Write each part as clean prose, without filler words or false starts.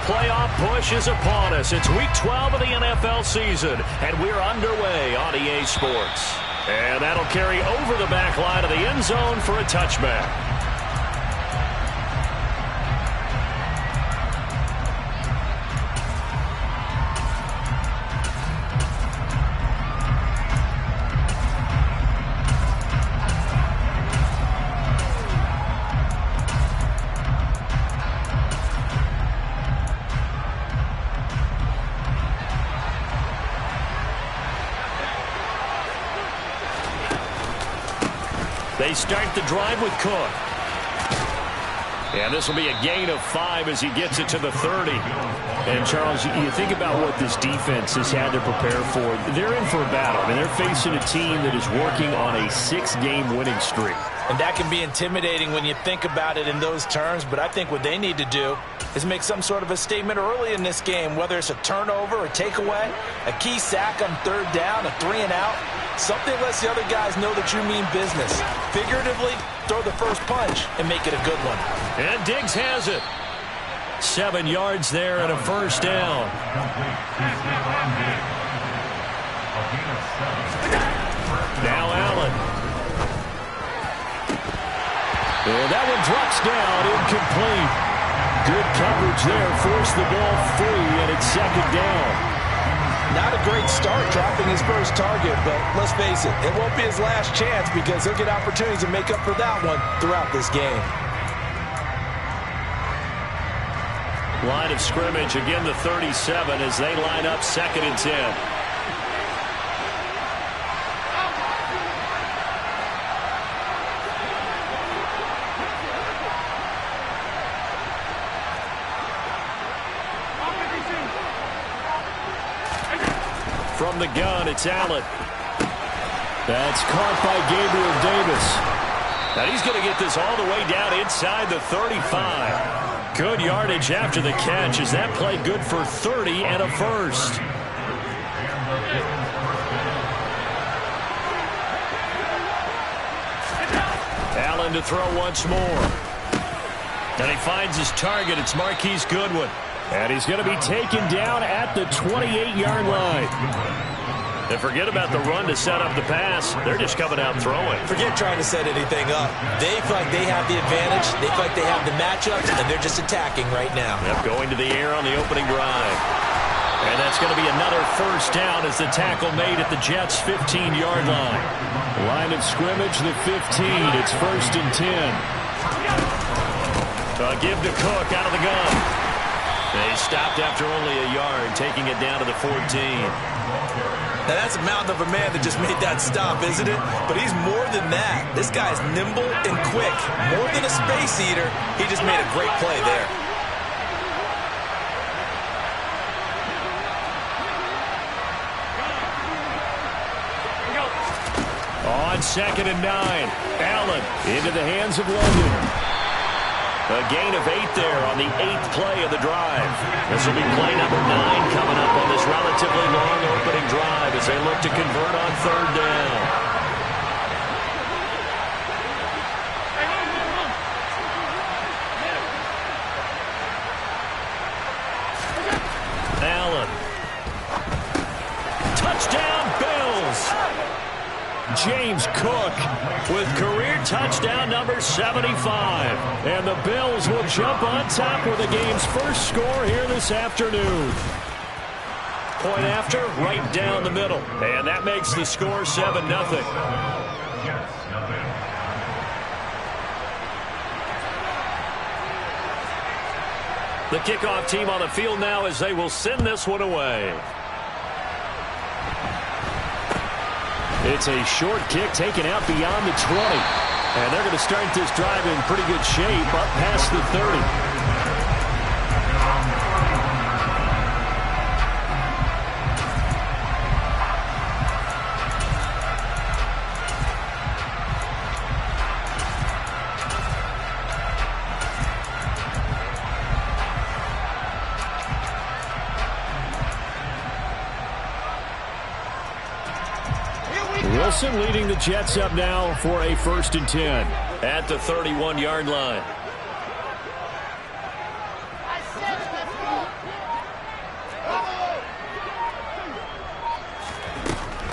playoff push is upon us. It's Week 12 of the NFL season, and we're underway on EA Sports. And that'll carry over the back line of the end zone for a touchback. They start the drive with Cook. And this will be a gain of 5 as he gets it to the 30. And, Charles, you think about what this defense has had to prepare for. They're in for a battle. I mean, they're facing a team that is working on a 6-game winning streak. And that can be intimidating when you think about it in those terms. But I think what they need to do is make some sort of a statement early in this game, whether it's a turnover, a takeaway, a key sack on 3rd down, a 3-and-out. Something lets the other guys know that you mean business. Figuratively, throw the first punch and make it a good one. And Diggs has it. 7 yards there and a first down. Now Allen. And that one drops down, incomplete. Good coverage there, forced the ball free, and it's 2nd down. Not a great start dropping his first target, but let's face it, it won't be his last chance because he'll get opportunities to make up for that one throughout this game. Line of scrimmage, again the 37 as they line up 2nd and 10. From the gun, it's Allen. That's caught by Gabriel Davis. Now he's going to get this all the way down inside the 35. Good yardage after the catch. Is that play good for 30 and a first? Allen to throw once more. And he finds his target. It's Marquise Goodwin. And he's going to be taken down at the 28-yard line. And forget about the run to set up the pass. They're just coming out throwing. Forget trying to set anything up. They feel like they have the advantage. They feel like they have the matchups, and they're just attacking right now. Yep, going to the air on the opening drive. And that's going to be another first down as the tackle made at the Jets' 15-yard line. Line of scrimmage, the 15. It's 1st and 10. Give to Cook out of the gun. They stopped after only a yard, taking it down to the 14. Now, that's a mountain of a man that just made that stop, isn't it? But he's more than that. This guy's nimble and quick. More than a space eater, he just made a great play there. On 2nd and 9, Allen into the hands of London. A gain of 8 there on the 8th play of the drive. This will be play number 9 coming up on this relatively long opening drive as they look to convert on 3rd down. Allen. Touchdown, Bills. James Cook with career touchdown number 75. And the Bills will jump on top with the game's first score here this afternoon. Point after, right down the middle. And that makes the score 7-0. The kickoff team on the field now as they will send this one away. It's a short kick taken out beyond the 20. And they're going to start this drive in pretty good shape up past the 30. Wilson leading the Jets up now for a 1st and 10 at the 31-yard line.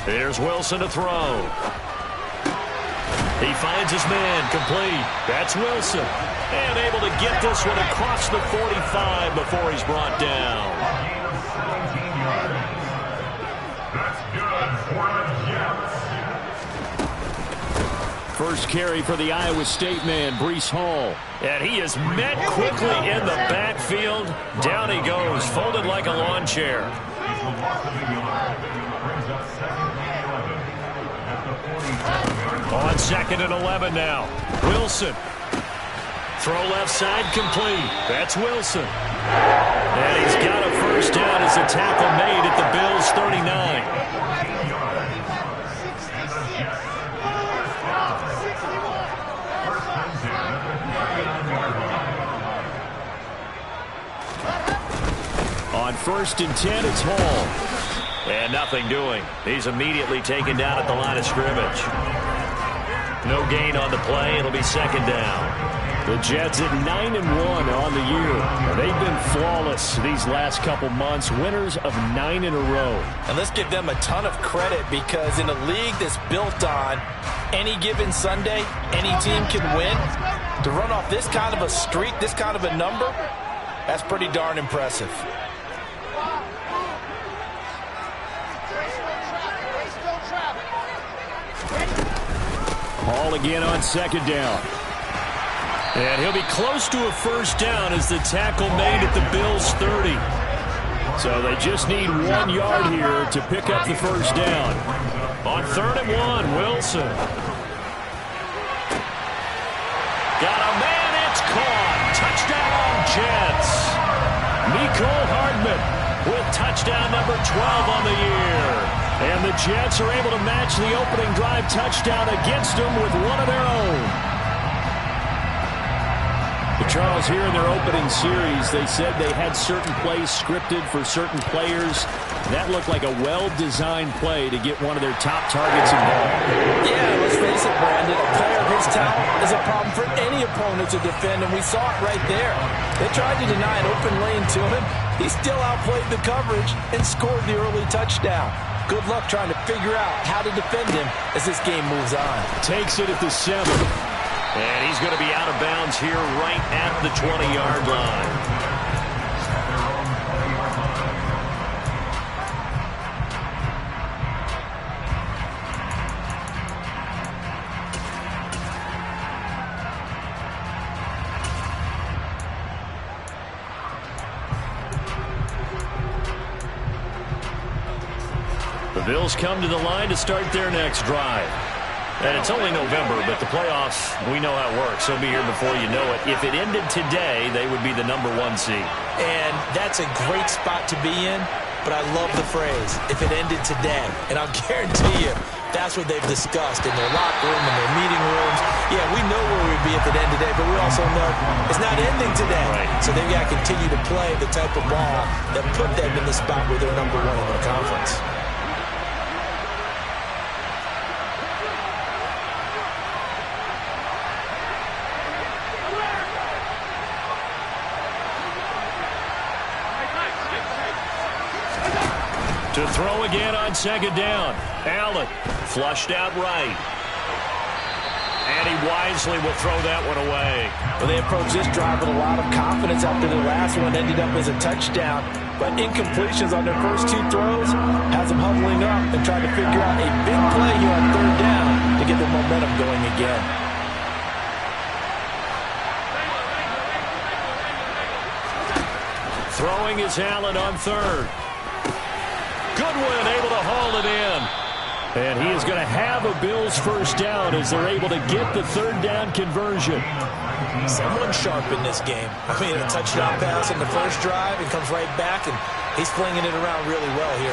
Here's Wilson to throw. He finds his man, complete. That's Wilson. And able to get this one across the 45 before he's brought down. First carry for the Iowa State man, Breece Hall. And he is met quickly in the backfield. Down he goes, folded like a lawn chair. On 2nd and 11 now. Wilson. Throw left side, complete. That's Wilson. And he's got a first down as a tackle made at the Bills' 39. On 1st and 10, it's Hall. And nothing doing. He's immediately taken down at the line of scrimmage. No gain on the play. It'll be 2nd down. The Jets at 9-1 on the year. They've been flawless these last couple months. Winners of 9 in a row. And let's give them a ton of credit, because in a league that's built on any given Sunday, any team can win. To run off this kind of a streak, this kind of a number, that's pretty darn impressive. Hall again on 2nd down. And he'll be close to a first down as the tackle made at the Bills' 30. So they just need 1 yard here to pick up the first down. On 3rd and 1, Wilson. Got a man, it's caught. Touchdown, Jets. Mecole Hardman with touchdown number 12 on the year. And the Jets are able to match the opening drive touchdown against them with one of their own. Charles, here in their opening series, they said they had certain plays scripted for certain players. That looked like a well-designed play to get one of their top targets involved. Yeah, let's face it, Brandon. A player of his talent is a problem for any opponent to defend, and we saw it right there. They tried to deny an open lane to him. He still outplayed the coverage and scored the early touchdown. Good luck trying to figure out how to defend him as this game moves on. Takes it at the 7. And he's going to be out of bounds here right at the 20-yard line. The Bills come to the line to start their next drive. And it's only November, but the playoffs, we know how it works. They'll be here before you know it. If it ended today, they would be the number 1 seed. And that's a great spot to be in, but I love the phrase, if it ended today. And I'll guarantee you, that's what they've discussed in their locker room, in their meeting rooms. Yeah, we know where we'd be if it ended today, but we also know it's not ending today. Right. So they've got to continue to play the type of ball that put them in the spot where they're number 1 in their conference. To throw again on 2nd down. Allen flushed out right. And he wisely will throw that one away. Well, they approached this drive with a lot of confidence after their last one ended up as a touchdown. But incompletions on their first 2 throws has them huddling up and trying to figure out a big play here on 3rd down to get the momentum going again. Throwing is Allen on 3rd. Goodwin able to haul it in. And he is going to have a Bills first down as they're able to get the 3rd down conversion. Someone sharp in this game. I mean, a touchdown pass in the first drive and comes right back, and he's flinging it around really well here.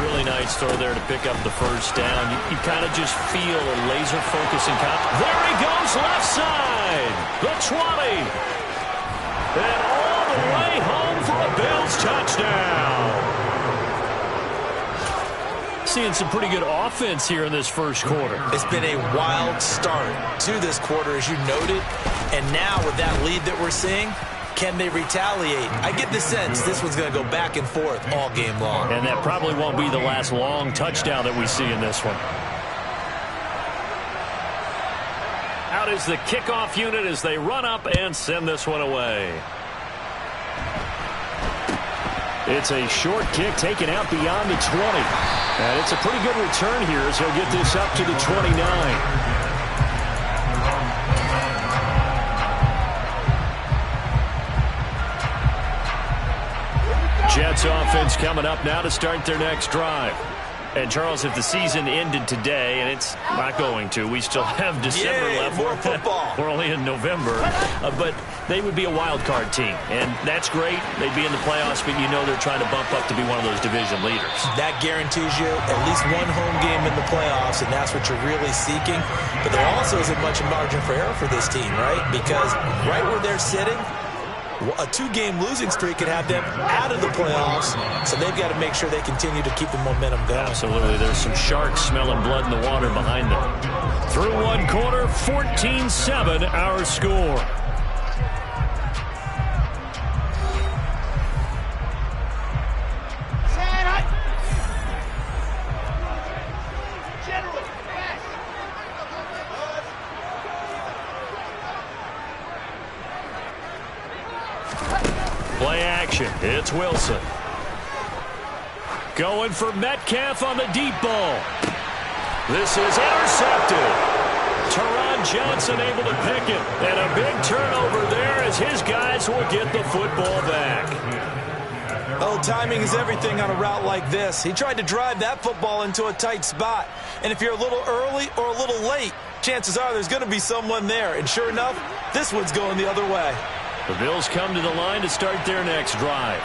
Really nice throw there to pick up the first down. You kind of just feel a laser focus and there he goes, left side. The 20. And all the way home for a Bills touchdown. Seeing some pretty good offense here in this first quarter. It's been a wild start to this quarter, as you noted. And now with that lead that we're seing, can they retaliate? I get the sense this one's going to go back and forth all game long. And that probably won't be the last long touchdown that we see in this one. Out is the kickoff unit as they run up and send this one away. It's a short kick taken out beyond the 20. And it's a pretty good return here as he'll get this up to the 29. Jets offense coming up now to start their next drive. And, Charles, if the season ended today, and it's not going to, we still have December left. More football. We're only in November. But they would be a wild card team. And that's great. They'd be in the playoffs, but you know they're trying to bump up to be one of those division leaders. That guarantees you at least one home game in the playoffs, and that's what you're really seeking. But there also isn't much margin for error for this team, right? Because right where they're sitting, a 2-game losing streak could have them out of the playoffs, so they've got to make sure they continue to keep the momentum going. Absolutely. There's some sharks smelling blood in the water behind them. Through one quarter, 14-7 our score. Play action. It's Wilson. Going for Metcalf on the deep ball. This is intercepted. Teron Johnson able to pick it. And a big turnover there as his guys will get the football back. Oh, timing is everything on a route like this. He tried to drive that football into a tight spot. And if you're a little early or a little late, chances are there's going to be someone there. And sure enough, this one's going the other way. The Bills come to the line to start their next drive.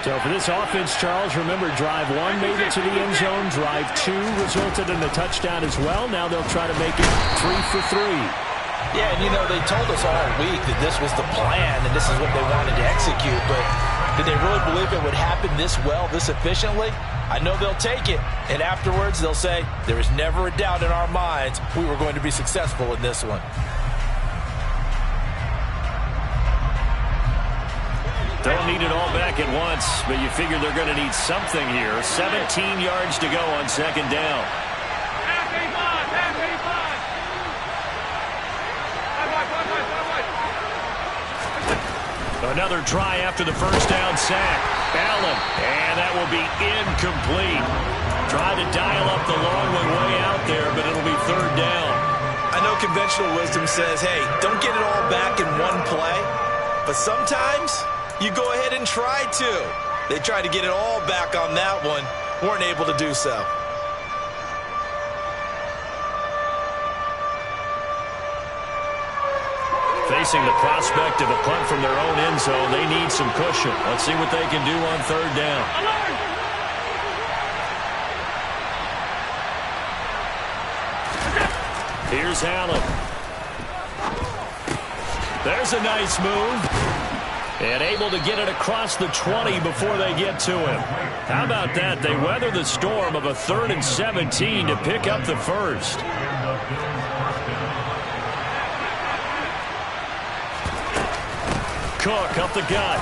So for this offense, Charles, remember, drive 1 made it to the end zone. Drive 2 resulted in a touchdown as well. Now they'll try to make it 3 for 3. Yeah, and you know, they told us all week that this was the plan and this is what they wanted to execute. But did they really believe it would happen this well, this efficiently? I know they'll take it. And afterwards, they'll say, there is never a doubt in our minds we were going to be successful in this one. Don't need it all back at once, but you figure they're going to need something here. 17 yards to go on second down. Another try after the first down sack. Allen, and that will be incomplete. Try to dial up the long way out there, but it'll be third down. I know conventional wisdom says, hey, don't get it all back in one play, but sometimes you go ahead and try to. They tried to get it all back on that one. Weren't able to do so. Facing the prospect of a punt from their own end zone, they need some cushion. Let's see what they can do on third down. Here's Allen. There's a nice move. And able to get it across the 20 before they get to him. How about that? They weather the storm of a 3rd and 17 to pick up the first. Cook up the gut.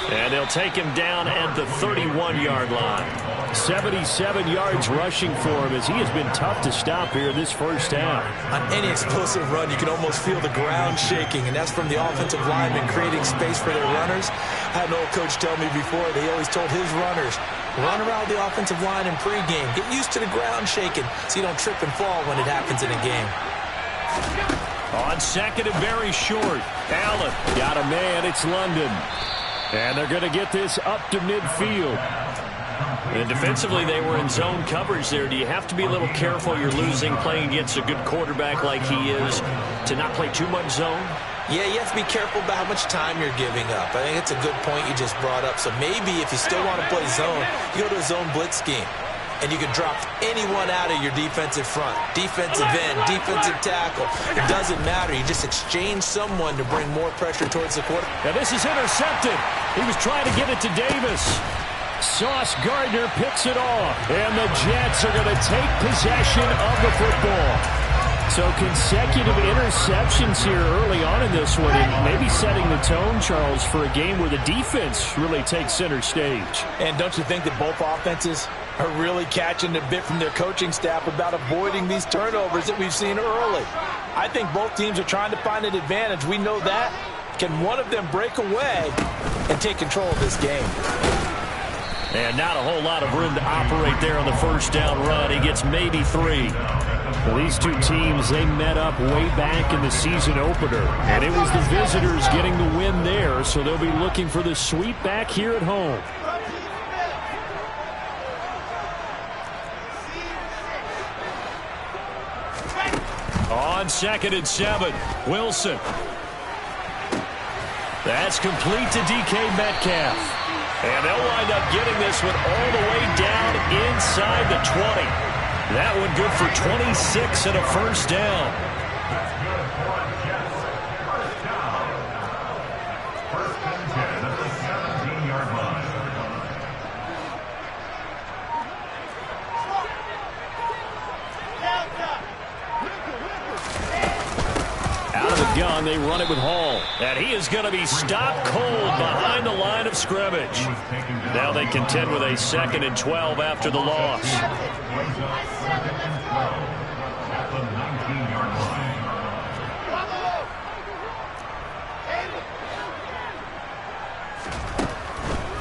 And they'll take him down at the 31-yard line. 77 yards rushing for him as he has been tough to stop here this first half. On any explosive run, you can almost feel the ground shaking, and that's from the offensive linemen creating space for their runners. I had an old coach tell me before, they always told his runners, run around the offensive line in pregame. Get used to the ground shaking so you don't trip and fall when it happens in a game. On second and very short. Allen got a man. It's London. And they're going to get this up to midfield. And defensively, they were in zone coverage there. Do you have to be a little careful? You're losing, playing against a good quarterback like he is, to not play too much zone? Yeah, you have to be careful about how much time you're giving up. I think it's a good point you just brought up. So maybe if you still want to play zone, you go to a zone blitz scheme. And you can drop anyone out of your defensive front. Defensive end, defensive tackle. It doesn't matter. You just exchange someone to bring more pressure towards the quarter. Now this is intercepted. He was trying to get it to Davis. Sauce Gardner picks it off. And the Jets are going to take possession of the football. So consecutive interceptions here early on in this one, and maybe setting the tone, Charles, for a game where the defense really takes center stage. And don't you think that both offenses are really catching a bit from their coaching staff about avoiding these turnovers that we've seen early? I think both teams are trying to find an advantage. We know that. Can one of them break away and take control of this game? And not a whole lot of room to operate there on the first down run. He gets maybe 3. Well, these two teams, they met up way back in the season opener. And it was the visitors getting the win there, so they'll be looking for the sweep back here at home. On 2nd and 7, Wilson. That's complete to DK Metcalf. And they'll wind up getting this one all the way down inside the 20. That one good for 26 and a first down. Out of the gun, they run it with Hall. And he is going to be stopped cold behind the line of scrimmage. Now they contend with a 2nd and 12 after the loss.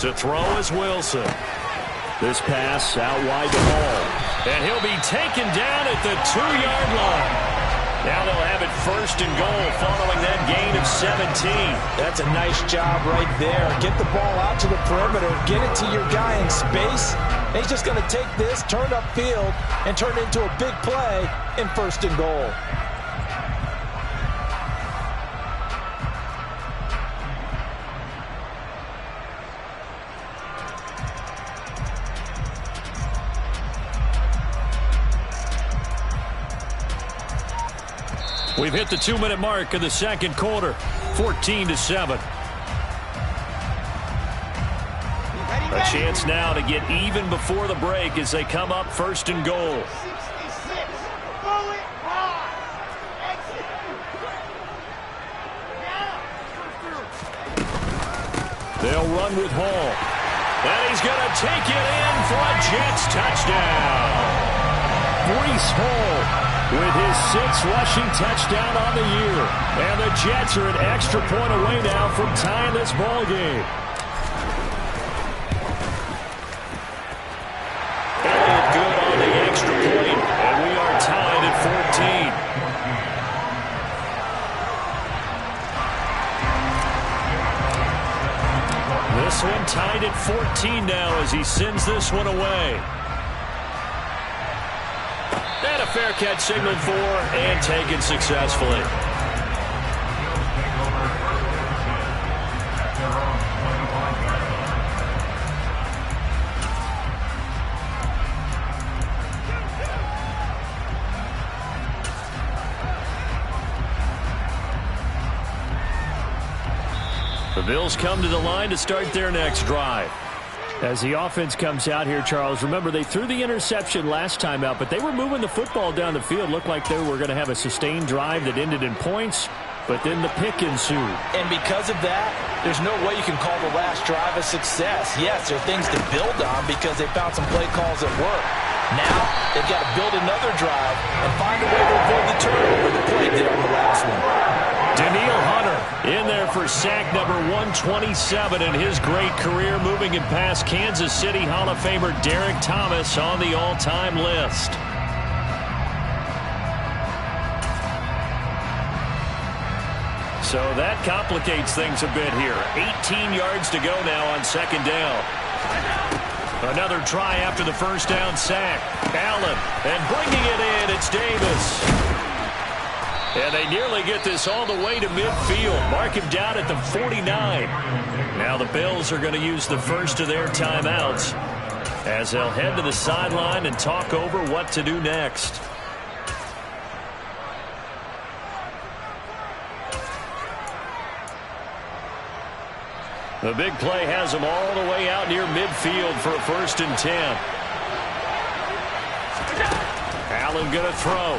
To throw is Wilson. This pass out wide to Hall. And he'll be taken down at the 2-yard line. Now they'll have it 1st and goal following that gain of 17. That's a nice job right there. Get the ball out to the perimeter. Get it to your guy in space. And he's just going to take this, turn upfield, and turn it into a big play in 1st and goal. We've hit the 2-minute mark of the second quarter, 14-7. A chance now to get even before the break as they come up 1st and goal. They'll run with Hall. And he's going to take it in for a Jets touchdown. Breece Hall with his 6th rushing touchdown on the year. And the Jets are an extra point away now from tying this ball game. Elliott good on the extra point, and we are tied at 14. This one tied at 14 now as he sends this one away. And a fair catch signaled for and taken successfully. The Bills come to the line to start their next drive. As the offense comes out here, Charles, remember they threw the interception last time out, but they were moving the football down the field. Looked like they were going to have a sustained drive that ended in points, but then the pick ensued. And because of that, there's no way you can call the last drive a success. Yes, there are things to build on because they found some play calls that work. Now they've got to build another drive and find a way to avoid the turnover that played there on the last one. Daniil Hunter in there for sack number 127 in his great career, moving him past Kansas City Hall of Famer Derek Thomas on the all-time list. So that complicates things a bit here. 18 yards to go now on 2nd down. Another try after the first down sack. Allen, and bringing it in, it's Davis. And they nearly get this all the way to midfield. Mark him down at the 49. Now the Bills are going to use the first of their timeouts as they'll head to the sideline and talk over what to do next. The big play has them all the way out near midfield for a 1st and 10. Allen going to throw.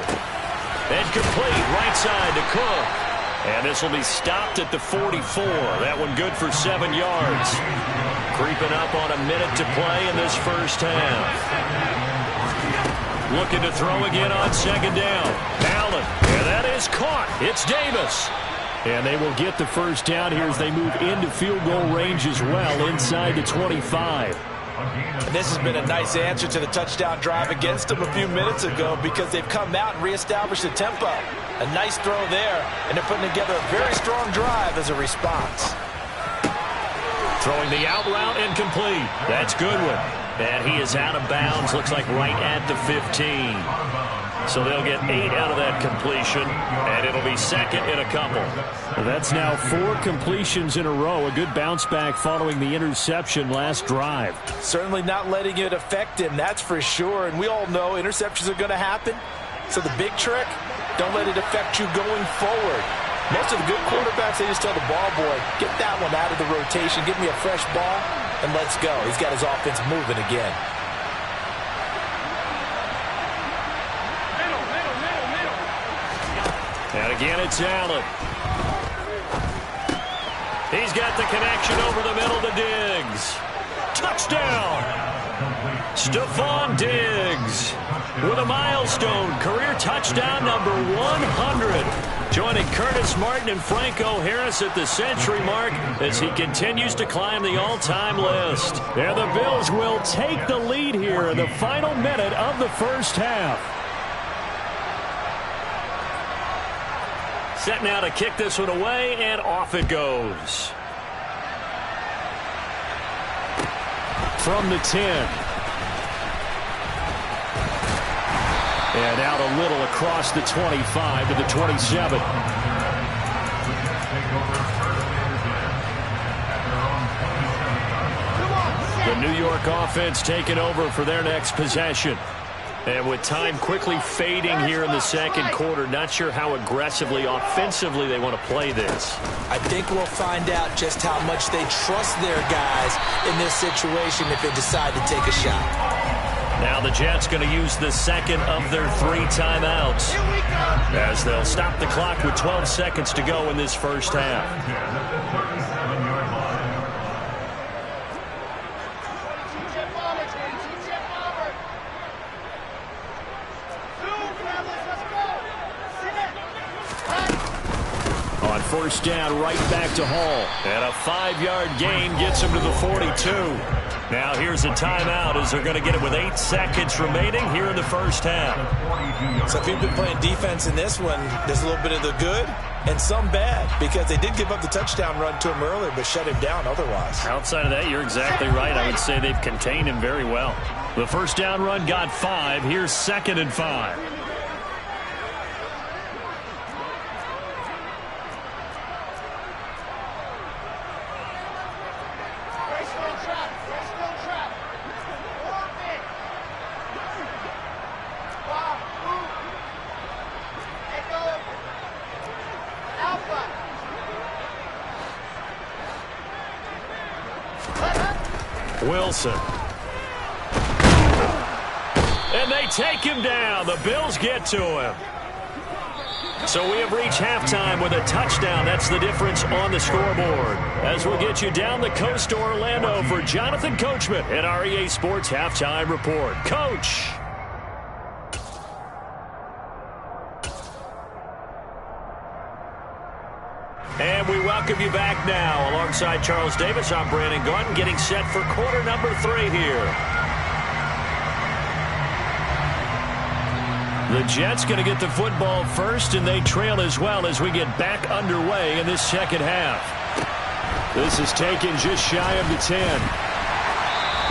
And complete right side to Cook. And this will be stopped at the 44. That one good for 7 yards. Creeping up on a minute to play in this first half. Looking to throw again on second down. Allen. And that is caught. It's Davis. And they will get the first down here as they move into field goal range as well inside the 25. And this has been a nice answer to the touchdown drive against them a few minutes ago because they've come out and reestablished the tempo. A nice throw there, and they're putting together a very strong drive as a response. Throwing the out route incomplete. That's Goodwin. And he is out of bounds, looks like right at the 15. So they'll get 8 out of that completion, and it'll be second in a couple. Well, that's now 4 completions in a row. A good bounce back following the interception last drive. Certainly not letting it affect him, that's for sure. And we all know interceptions are going to happen. So the big trick, don't let it affect you going forward. Most of the good quarterbacks, they just tell the ball boy, get that one out of the rotation, give me a fresh ball, and let's go. He's got his offense moving again. And again, it's Allen. He's got the connection over the middle to Diggs. Touchdown! Stephon Diggs with a milestone career touchdown number 100. Joining Curtis Martin and Franco Harris at the century mark as he continues to climb the all-time list. And the Bills will take the lead here in the final minute of the first half. Set now to kick this one away, and off it goes. From the 10. And out a little across the 25 to the 27. The New York offense taking over for their next possession. And with time quickly fading here in the second quarter, not sure how aggressively, offensively they want to play this. I think we'll find out just how much they trust their guys in this situation if they decide to take a shot. Now the Jets going to use the second of their 3 timeouts as they'll stop the clock with 12 seconds to go in this first half. First down, right back to Hall. And a 5-yard gain gets him to the 42. Now here's a timeout as they're going to get it with 8 seconds remaining here in the first half. So if you've been playing defense in this one, there's a little bit of the good and some bad because they did give up the touchdown run to him earlier but shut him down otherwise. Outside of that, you're exactly right. I would say they've contained him very well. The first down run got 5. Here's 2nd and 5. Wilson. And they take him down. The Bills get to him. So we have reached halftime with a touchdown. That's the difference on the scoreboard. As we'll get you down the coast to Orlando for Jonathan Coachman at our EA Sports Halftime Report. Coach. And we welcome you back now. Alongside Charles Davis, I'm Brandon Gordon, getting set for quarter number 3 here. The Jets going to get the football first, and they trail as well as we get back underway in this second half. This is taken just shy of the 10.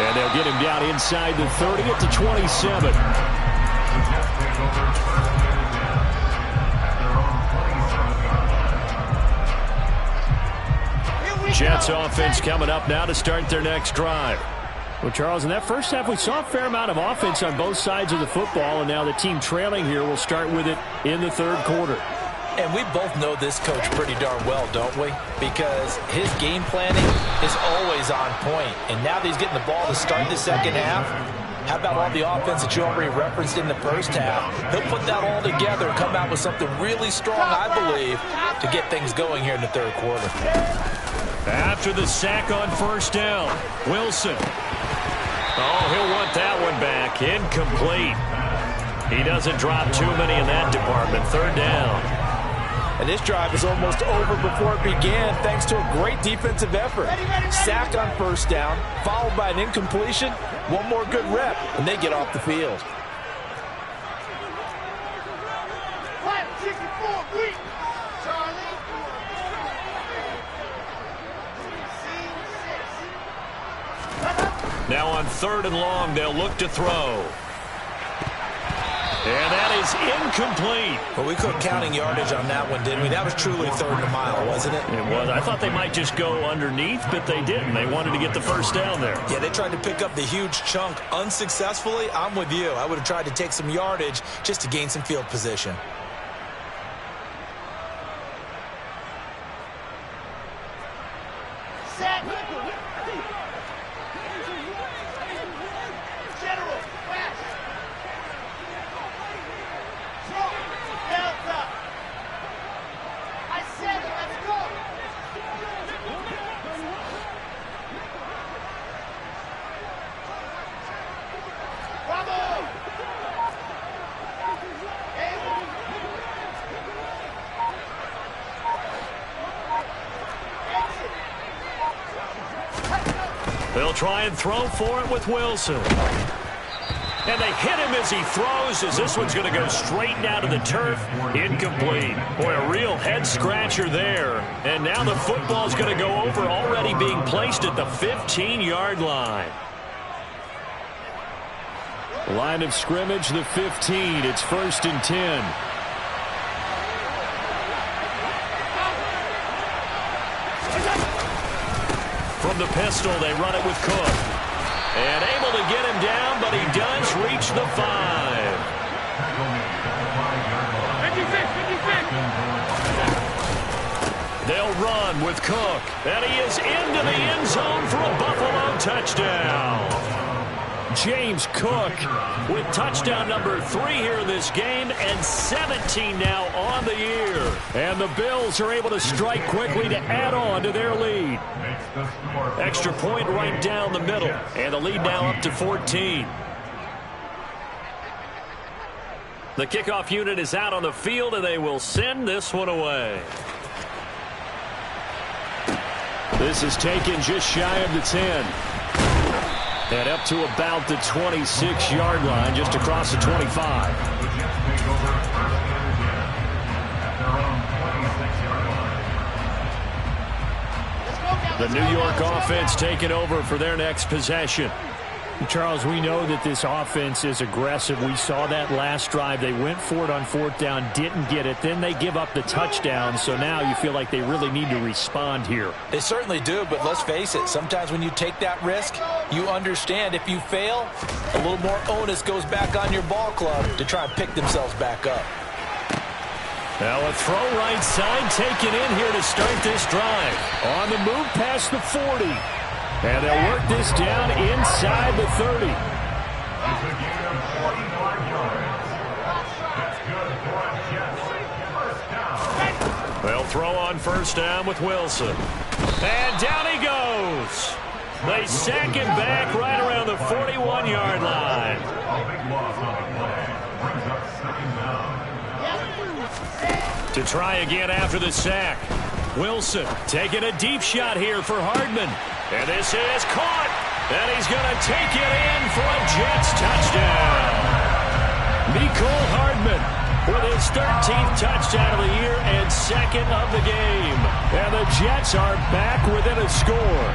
And they'll get him down inside the 30 at the 27. Jets offense coming up now to start their next drive. Well, Charles, in that first half, we saw a fair amount of offense on both sides of the football, and now the team trailing here will start with it in the third quarter. And we both know this coach pretty darn well, don't we? Because his game planning is always on point. And now that he's getting the ball to start the second half, How about all the offense that you already referenced in the first half? He'll put that all together and come out with something really strong, I believe, to get things going here in the third quarter. After the sack on first down, Wilson. Oh, he'll want that one back. Incomplete. He doesn't drop too many in that department. Third down. And this drive is almost over before it began thanks to a great defensive effort. Sack on first down, followed by an incompletion. One more good rep, and they get off the field. Now on third and long, they'll look to throw. And that is incomplete. Well, we couldn't counting yardage on that one, didn't we? That was truly third and a mile, wasn't it? It was. I thought they might just go underneath, but they didn't. They wanted to get the first down there. Yeah, they tried to pick up the huge chunk unsuccessfully. I'm with you. I would have tried to take some yardage just to gain some field position. They'll try and throw for it with Wilson. And they hit him as he throws, as this one's going to go straight down to the turf. Incomplete. Boy, a real head-scratcher there. And now the football's going to go over, already being placed at the 15-yard line. Line of scrimmage, the 15. It's 1st and 10. From the pistol, they run it with Cook. And able to get him down, but he does reach the 5. They'll run with Cook. And he is into the end zone for a Buffalo touchdown. James Cook with touchdown number 3 here in this game, and 17 now on the year. And the Bills are able to strike quickly to add on to their lead. Extra point right down the middle, and the lead now up to 14. The kickoff unit is out on the field, and they will send this one away. This is taken just shy of the 10. And up to about the 26-yard line, just across the 25. The New York offense taking over for their next possession. Charles, we know that this offense is aggressive. We saw that last drive. They went for it on 4th down, didn't get it. Then they give up the touchdown, so now you feel like they really need to respond here. They certainly do, but let's face it. Sometimes when you take that risk, you understand if you fail, a little more onus goes back on your ball club to try and pick themselves back up. Now a throw right side taken in here to start this drive. On the move past the 40. And they'll work this down inside the 30. They'll throw on first down with Wilson. And down he goes. They sack him back right around the 41-yard line. To try again after the sack. Wilson taking a deep shot here for Hardman. And this is caught. And he's going to take it in for a Jets touchdown. Mecole Hardman with his 13th touchdown of the year and 2nd of the game. And the Jets are back within a score.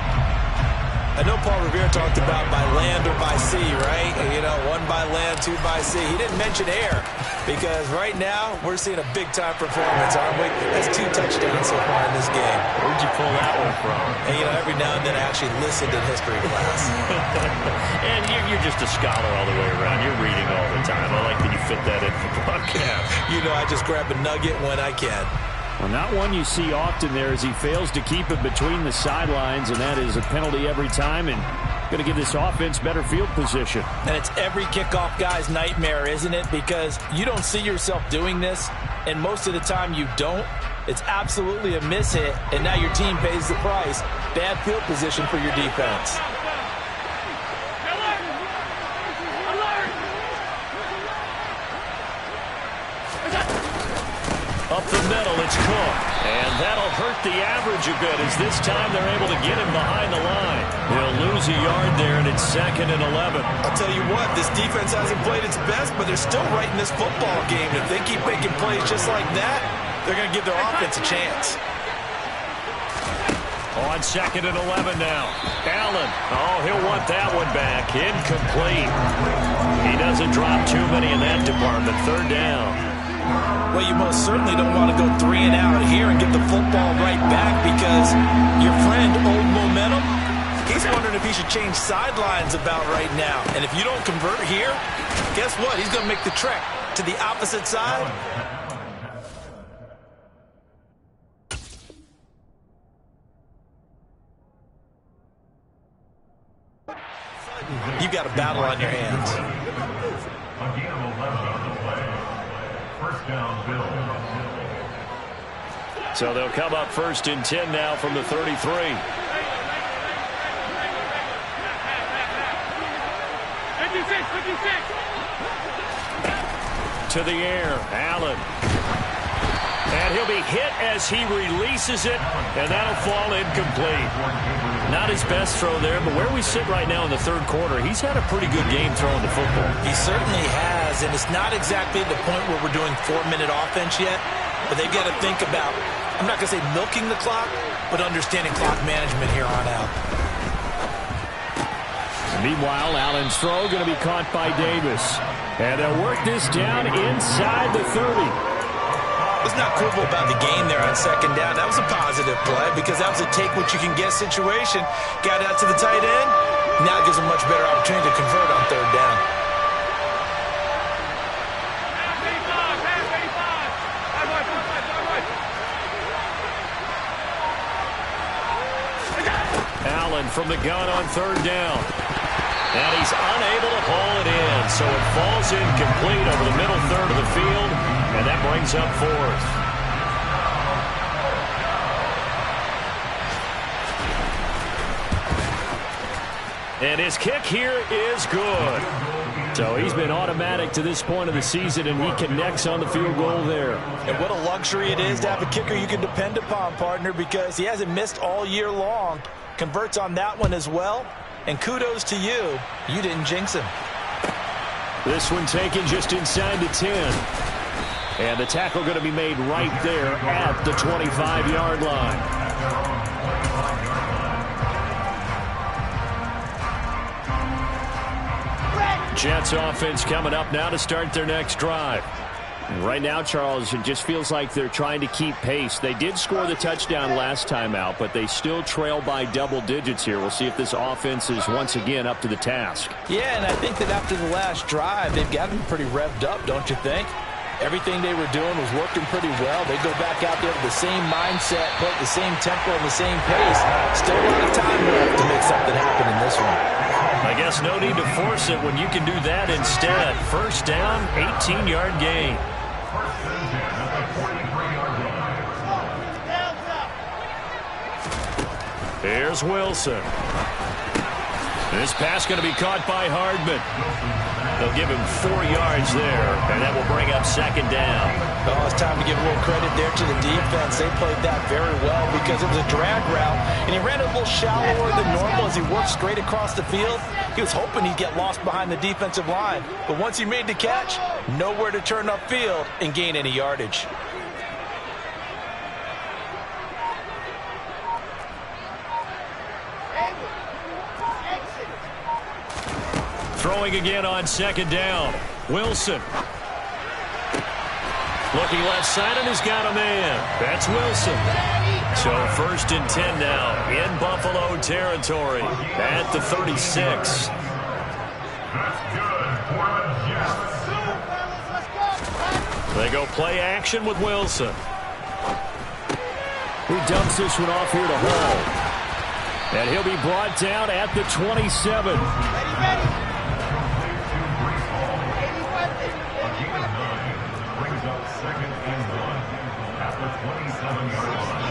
I know Paul Revere talked about by land or by sea, right? You know, 1 by land, 2 by sea. He didn't mention air because right now we're seeing a big-time performance, aren't we? That's 2 touchdowns so far in this game. Where'd you pull that one from? And, you know, every now and then I actually listened in history class. And you're just a scholar all the way around. You're reading all the time. I like that you fit that in for broadcast. You know, I just grab a nugget when I can. Well, not one you see often there as he fails to keep it between the sidelines, and that is a penalty every time. And going to give this offense better field position. And it's every kickoff guy's nightmare, isn't it? Because you don't see yourself doing this, and most of the time you don't. It's absolutely a mishit, and now your team pays the price. Bad field position for your defense. Up the middle, it's Cook. And that'll hurt the average a bit as this time they're able to get him behind the line. He'll lose a yard there, and it's 2nd and 11. I'll tell you what, this defense hasn't played its best, but they're still right in this football game. If they keep making plays just like that, they're going to give their offense a chance. On 2nd and 11 now. Allen. Oh, he'll want that one back. Incomplete. He doesn't drop too many in that department. 3rd down. Well, you most certainly don't want to go 3 and out here and get the football right back because your friend, Old Momentum, he's wondering if he should change sidelines about right now. And if you don't convert here, guess what? He's going to make the trek to the opposite side. You've got a battle on your hands. So they'll come up 1st and 10 now from the 33. To the air, Allen. And he'll be hit as he releases it, and that'll fall incomplete. Not his best throw there, but where we sit right now in the 3rd quarter, he's had a pretty good game throwing the football. He certainly has, and it's not exactly the point where we're doing 4-minute offense yet, but they've got to think about, I'm not going to say milking the clock, but understanding clock management here on out. Meanwhile, Allen's throw going to be caught by Davis. And they'll work this down inside the 30. It's not quibble about the gain there on 2nd down. That was a positive play because that was a take-what-you-can-get situation. Got out to the tight end. Now it gives them much better opportunity to convert on 3rd down. Allen from the gun on 3rd down. And he's unable to pull it in, so it falls incomplete over the middle 3rd of the field, and that brings up 4th. And his kick here is good. So he's been automatic to this point of the season, and he connects on the field goal there. And what a luxury it is to have a kicker you can depend upon, partner, because he hasn't missed all year long. Converts on that one as well. And kudos to you. You didn't jinx him. This one taken just inside the 10. And the tackle going to be made right there at the 25-yard line. Jets offense coming up now to start their next drive. And right now, Charles, it just feels like they're trying to keep pace. They did score the touchdown last time out, but they still trail by double digits here. We'll see if this offense is once again up to the task. Yeah, and I think that after the last drive, they've got to be pretty revved up, don't you think? Everything they were doing was working pretty well. They go back out there with the same mindset, play at the same tempo and the same pace. Still a lot of time left to make something happen in this one. I guess no need to force it when you can do that instead. 1st down, 18-yard gain. Here's Wilson. This pass going to be caught by Hardman. They'll give him 4 yards there, and that will bring up 2nd down. Oh, it's time to give a little credit there to the defense. They played that very well because it was a drag route, and he ran a little shallower than normal as he worked straight across the field. He was hoping he'd get lost behind the defensive line, but once he made the catch, nowhere to turn upfield and gain any yardage. Throwing again on 2nd down. Wilson. Looking left side, and he's got a man. That's Wilson. So 1st and 10 now in Buffalo territory at the 36. They go play action with Wilson. He dumps this one off here to Hall. And he'll be brought down at the 27. Brings up 2nd and 1 at the 27-yard line.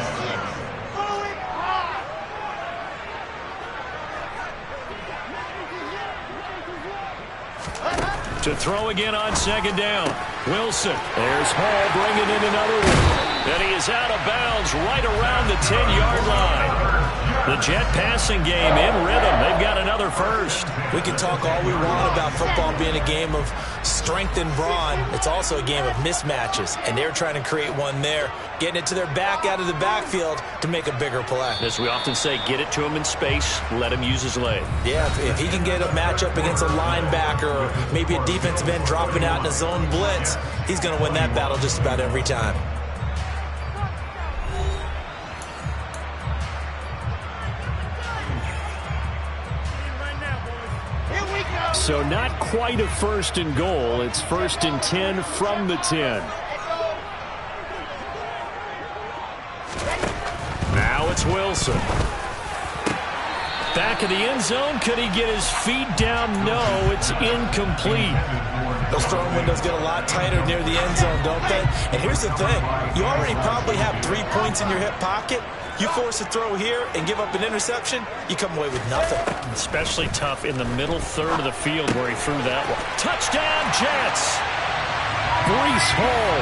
To throw again on 2nd down. Wilson. There's Hall bringing in another one. And he is out of bounds right around the 10-yard line. The Jet passing game in rhythm. They've got another first. We can talk all we want about football being a game of strength and brawn. It's also a game of mismatches, and they're trying to create one there, getting it to their back out of the backfield to make a bigger play. As we often say, get it to him in space, let him use his leg. Yeah, if he can get a matchup against a linebacker or maybe a defensive end dropping out in a zone blitz, he's going to win that battle just about every time. So not quite a 1st and goal. It's 1st and 10 from the 10. Now it's Wilson. Back of the end zone. Could he get his feet down? No, it's incomplete. Those throwing windows get a lot tighter near the end zone, don't they? And here's the thing. You already probably have 3 points in your hip pocket. You force a throw here and give up an interception, you come away with nothing. Especially tough in the middle third of the field where he threw that one. Touchdown, Jets! Breece Hall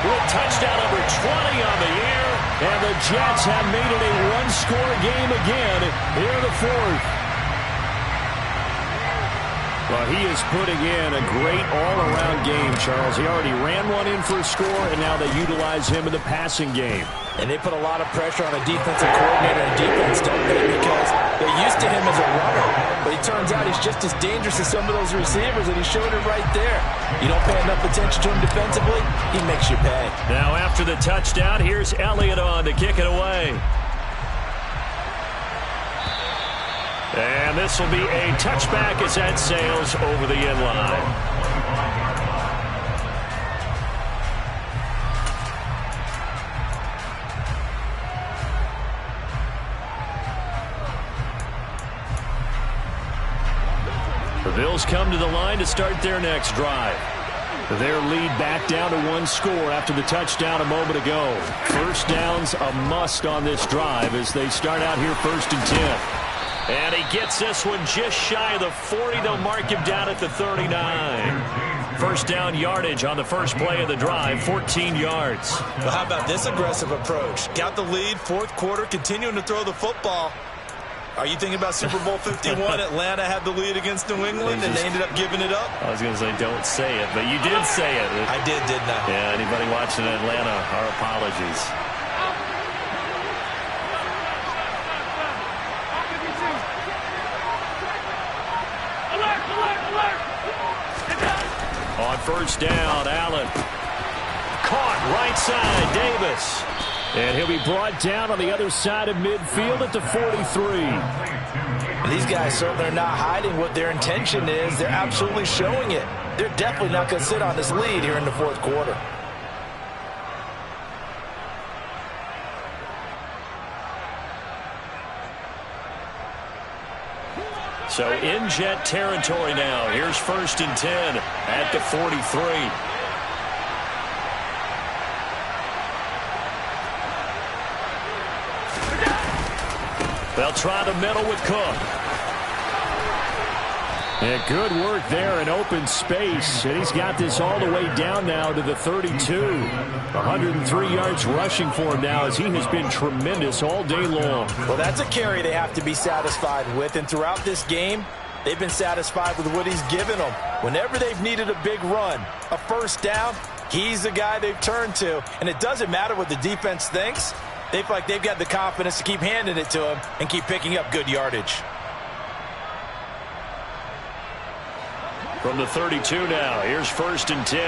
with touchdown number 20 on the year. And the Jets have made it a one-score game again here in the 4th. Well, he is putting in a great all-around game, Charles. He already ran one in for a score, and now they utilize him in the passing game. And they put a lot of pressure on a defensive coordinator and defense, don't they? Because they're used to him as a runner. But it turns out he's just as dangerous as some of those receivers, and he showed it right there. You don't pay enough attention to him defensively, he makes you pay. Now after the touchdown, here's Elliott on to kick it away. And this will be a touchback as that sails over the end line. The Bills come to the line to start their next drive. Their lead back down to 1 score after the touchdown a moment ago. First down's a must on this drive as they start out here 1st and 10. And he gets this one just shy of the 40. They'll mark him down at the 39. First down yardage on the first play of the drive, 14 yards. Well, how about this aggressive approach? Got the lead, 4th quarter, continuing to throw the football. Are you thinking about Super Bowl 51? Atlanta had the lead against New England, and they ended up giving it up? I was going to say, don't say it, but you did say it. I did, didn't I? Yeah, anybody watching Atlanta, our apologies. On first down, Allen. Caught right side, Davis. And he'll be brought down on the other side of midfield at the 43. These guys certainly are not hiding what their intention is. They're absolutely showing it. They're definitely not going to sit on this lead here in the 4th quarter. So in Jet territory now. Here's 1st and 10 at the 43. They'll try the middle with Cook. And good work there in open space. And he's got this all the way down now to the 32. 103 yards rushing for him now as he has been tremendous all day long. Well, that's a carry they have to be satisfied with. And throughout this game, they've been satisfied with what he's given them. Whenever they've needed a big run, a first down, he's the guy they've turned to. And it doesn't matter what the defense thinks. They feel like they've got the confidence to keep handing it to him and keep picking up good yardage. From the 32 now, here's 1st and 10.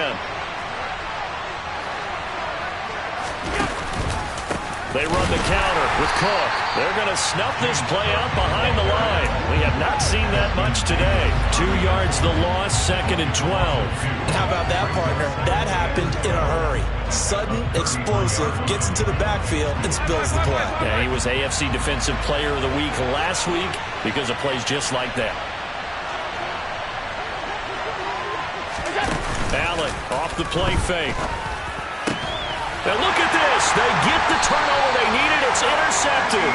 They run the counter with Cook. They're going to snuff this play out behind the line. We have not seen that much today. 2 yards the loss, 2nd and 12. How about that, partner? That happened in a hurry. Sudden, explosive, gets into the backfield, and spills the play. Yeah, he was AFC Defensive Player of the Week last week because of plays just like that. Allen off the play fake. Now look at this. They get the turnover they needed. It's intercepted.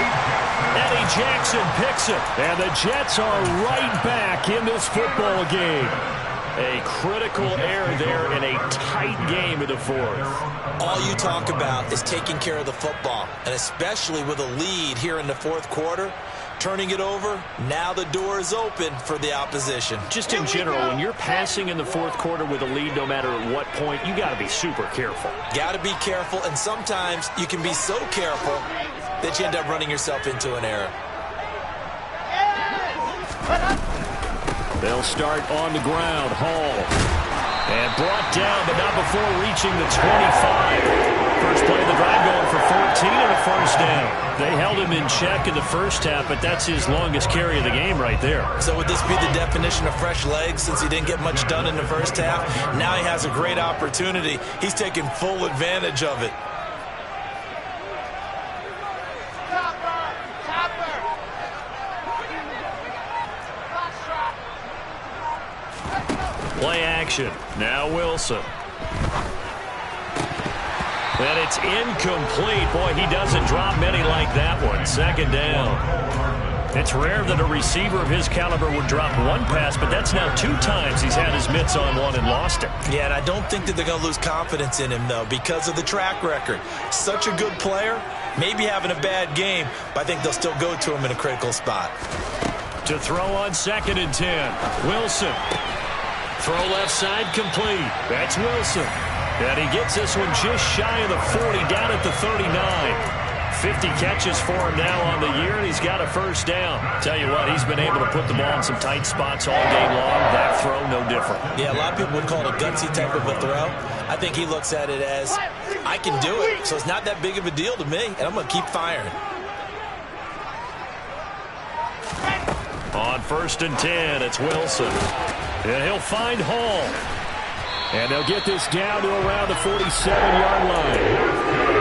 Eddie Jackson picks it. And the Jets are right back in this football game. A critical error there in a tight game in the fourth. All you talk about is taking care of the football, and especially with a lead here in the fourth quarter. Turning it over, now the door is open for the opposition. Just in general, when you're passing in the fourth quarter with a lead, no matter at what point, you got to be super careful. Got to be careful, and sometimes you can be so careful that you end up running yourself into an error. They'll start on the ground. Hall. And brought down, but not before reaching the 25. First play of the drive going for 14 and a first down. They held him in check in the first half, but that's his longest carry of the game right there. So would this be the definition of fresh legs since he didn't get much done in the first half? Now he has a great opportunity. He's taking full advantage of it. Play action. Now Wilson. And it's incomplete. Boy, he doesn't drop many like that one. Second down. It's rare that a receiver of his caliber would drop one pass, but that's now 2 times he's had his mitts on one and lost it. Yeah, and I don't think that they're going to lose confidence in him, though, because of the track record. Such a good player, maybe having a bad game, but I think they'll still go to him in a critical spot. To throw on 2nd and 10. Wilson. Throw left side complete. That's Wilson. And he gets this one just shy of the 40, down at the 39. 50 catches for him now on the year, and he's got a first down. Tell you what, he's been able to put the ball in some tight spots all game long. That throw, no different. Yeah, a lot of people would call it a gutsy type of a throw. I think he looks at it as, I can do it, so it's not that big of a deal to me, and I'm going to keep firing. On 1st and 10, it's Wilson. And he'll find Hall. And they'll get this down to around the 47-yard line.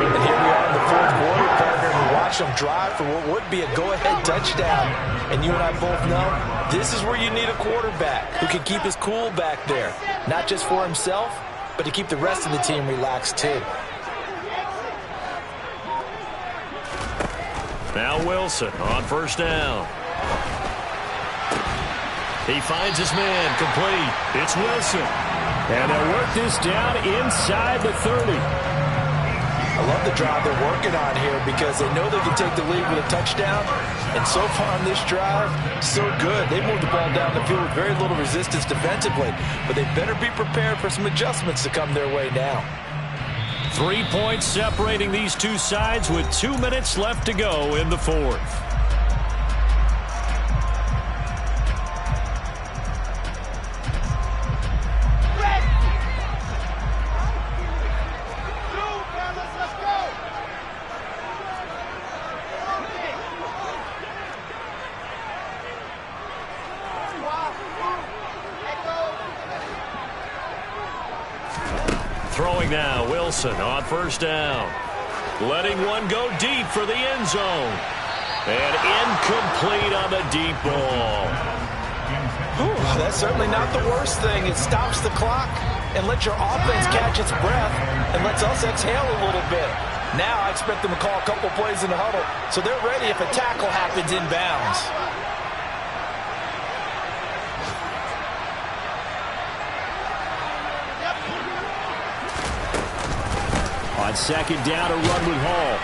And here we are in the fourth quarter, partner, and watch them drive for what would be a go-ahead touchdown. And you and I both know this is where you need a quarterback who can keep his cool back there. Not just for himself, but to keep the rest of the team relaxed too. Now Wilson on 1st down. He finds his man, complete. It's Wilson. And they'll work this down inside the 30. I love the drive they're working on here because they know they can take the lead with a touchdown. And so far on this drive, so good. They moved the ball down the field with very little resistance defensively. But they better be prepared for some adjustments to come their way now. 3 points separating these two sides with 2 minutes left to go in the fourth. Throwing now, Wilson on 1st down. Letting one go deep for the end zone. And incomplete on the deep ball. Whew, that's certainly not the worst thing. It stops the clock and lets your offense catch its breath and lets us exhale a little bit. Now I expect them to call a couple plays in the huddle so they're ready if a tackle happens inbounds. On 2nd down, a run with Hall.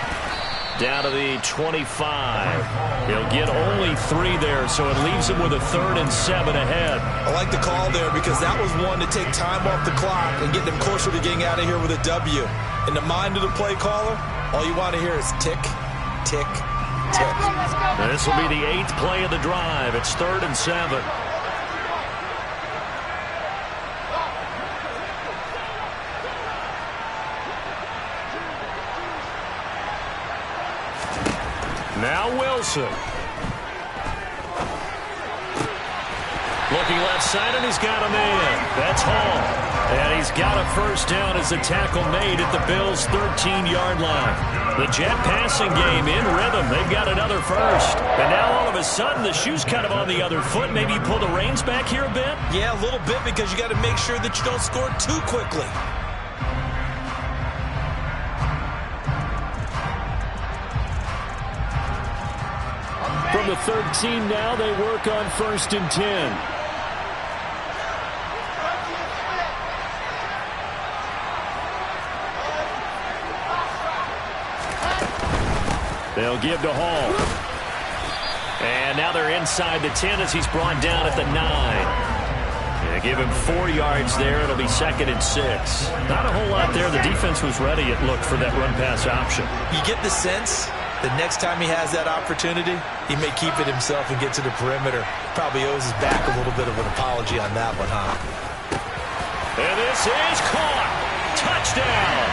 Down to the 25. He'll get only 3 there, so it leaves him with a 3rd and 7 ahead. I like the call there because that was one to take time off the clock and get them closer to getting out of here with a W. In the mind of the play caller, all you want to hear is tick, tick, tick. This will be the 8th play of the drive. It's 3rd and 7. Now Wilson. Looking left side, and he's got a man. That's Hall. And he's got a first down as the tackle made at the Bills' 13-yard line. The Jet passing game in rhythm. They've got another first. And now all of a sudden the shoe's kind of on the other foot. Maybe you pull the reins back here a bit? Yeah, a little bit, because you got to make sure that you don't score too quickly. From the 13 now, they work on 1st and 10. They'll give to Hall. And now they're inside the 10 as he's brought down at the 9. Yeah, give him 4 yards there. It'll be 2nd and 6. Not a whole lot there. The defense was ready, it looked, for that run-pass option. You get the sense the next time he has that opportunity, he may keep it himself and get to the perimeter. Probably owes his back a little bit of an apology on that one, huh? And this is caught. Touchdown.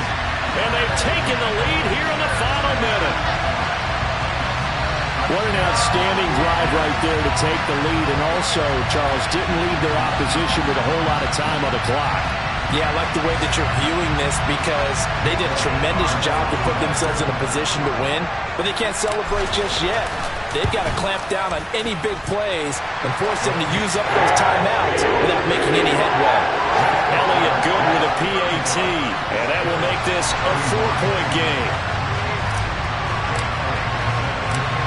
And they've taken the lead here in the final minute. What an outstanding drive right there to take the lead. And also, Charles, didn't leave their opposition with a whole lot of time on the clock. Yeah, I like the way that you're viewing this, because they did a tremendous job to put themselves in a position to win, but they can't celebrate just yet. They've got to clamp down on any big plays and force them to use up those timeouts without making any headway. Elliott good with a PAT, and that will make this a 4-point game.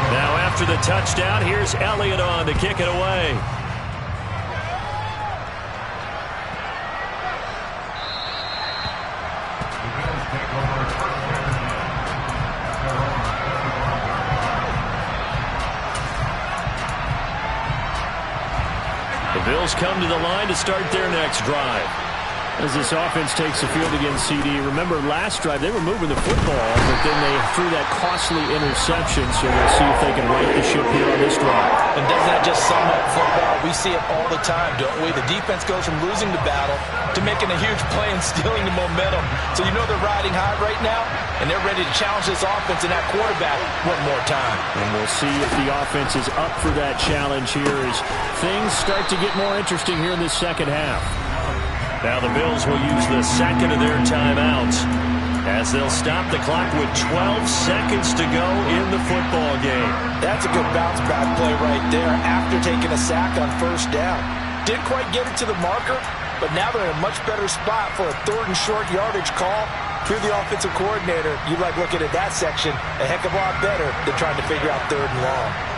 Now after the touchdown, here's Elliott on to kick it away. The Bills come to the line to start their next drive. As this offense takes the field against CD, remember last drive they were moving the football, but then they threw that costly interception, so we'll see if they can right the ship here on this drive. And doesn't that just sum up football? We see it all the time, don't we? The defense goes from losing the battle to making a huge play and stealing the momentum. So you know they're riding high right now, and they're ready to challenge this offense and that quarterback one more time. And we'll see if the offense is up for that challenge here as things start to get more interesting here in this second half. Now the Bills will use the second of their timeouts as they'll stop the clock with 12 seconds to go in the football game. That's a good bounce-back play right there after taking a sack on first down. Didn't quite get it to the marker, but now they're in a much better spot for a 3rd and short yardage call. If you're the offensive coordinator, you like looking at that section a heck of a lot better than trying to figure out 3rd and long.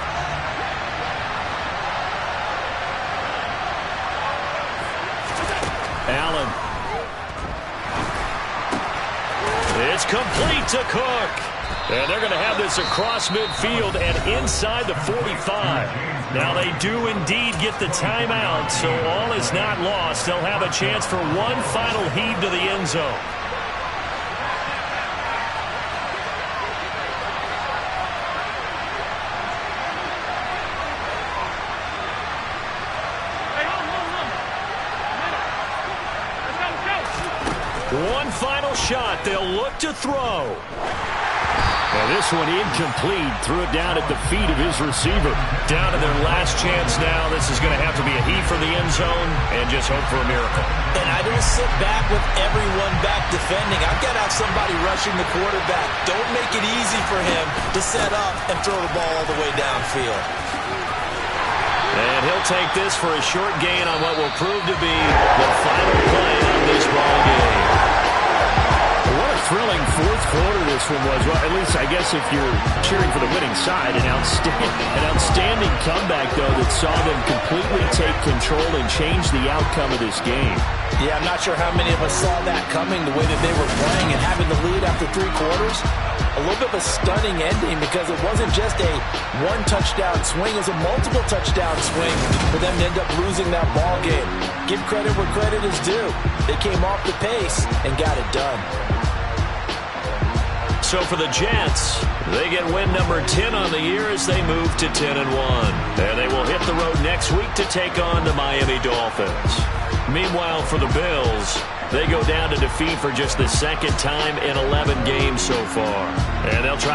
Allen. It's complete to Cook. And they're going to have this across midfield and inside the 45. Now they do indeed get the timeout, so all is not lost. They'll have a chance for one final heave to the end zone. One final shot. They'll look to throw. Now this one incomplete. Threw it down at the feet of his receiver. Down to their last chance now. This is going to have to be a heave for the end zone and just hope for a miracle. And I don't sit back with everyone back defending. I've got to have somebody rushing the quarterback. Don't make it easy for him to set up and throw the ball all the way downfield. And he'll take this for a short gain on what will prove to be the final play of this ball game. What a thrilling fourth quarter this one was. Well, at least I guess if you're cheering for the winning side, an outstanding comeback, though, that saw them completely take control and change the outcome of this game. Yeah, I'm not sure how many of us saw that coming, the way that they were playing and having the lead after 3 quarters. A little bit of a stunning ending because it wasn't just a one-touchdown swing. It was a multiple touchdown swing for them to end up losing that ball game. Give credit where credit is due. They came off the pace and got it done. So for the Jets, they get win number 10 on the year as they move to 10-1. And they will hit the road next week to take on the Miami Dolphins. Meanwhile, for the Bills, they go down to defeat for just the 2nd time in 11 games so far. And they'll try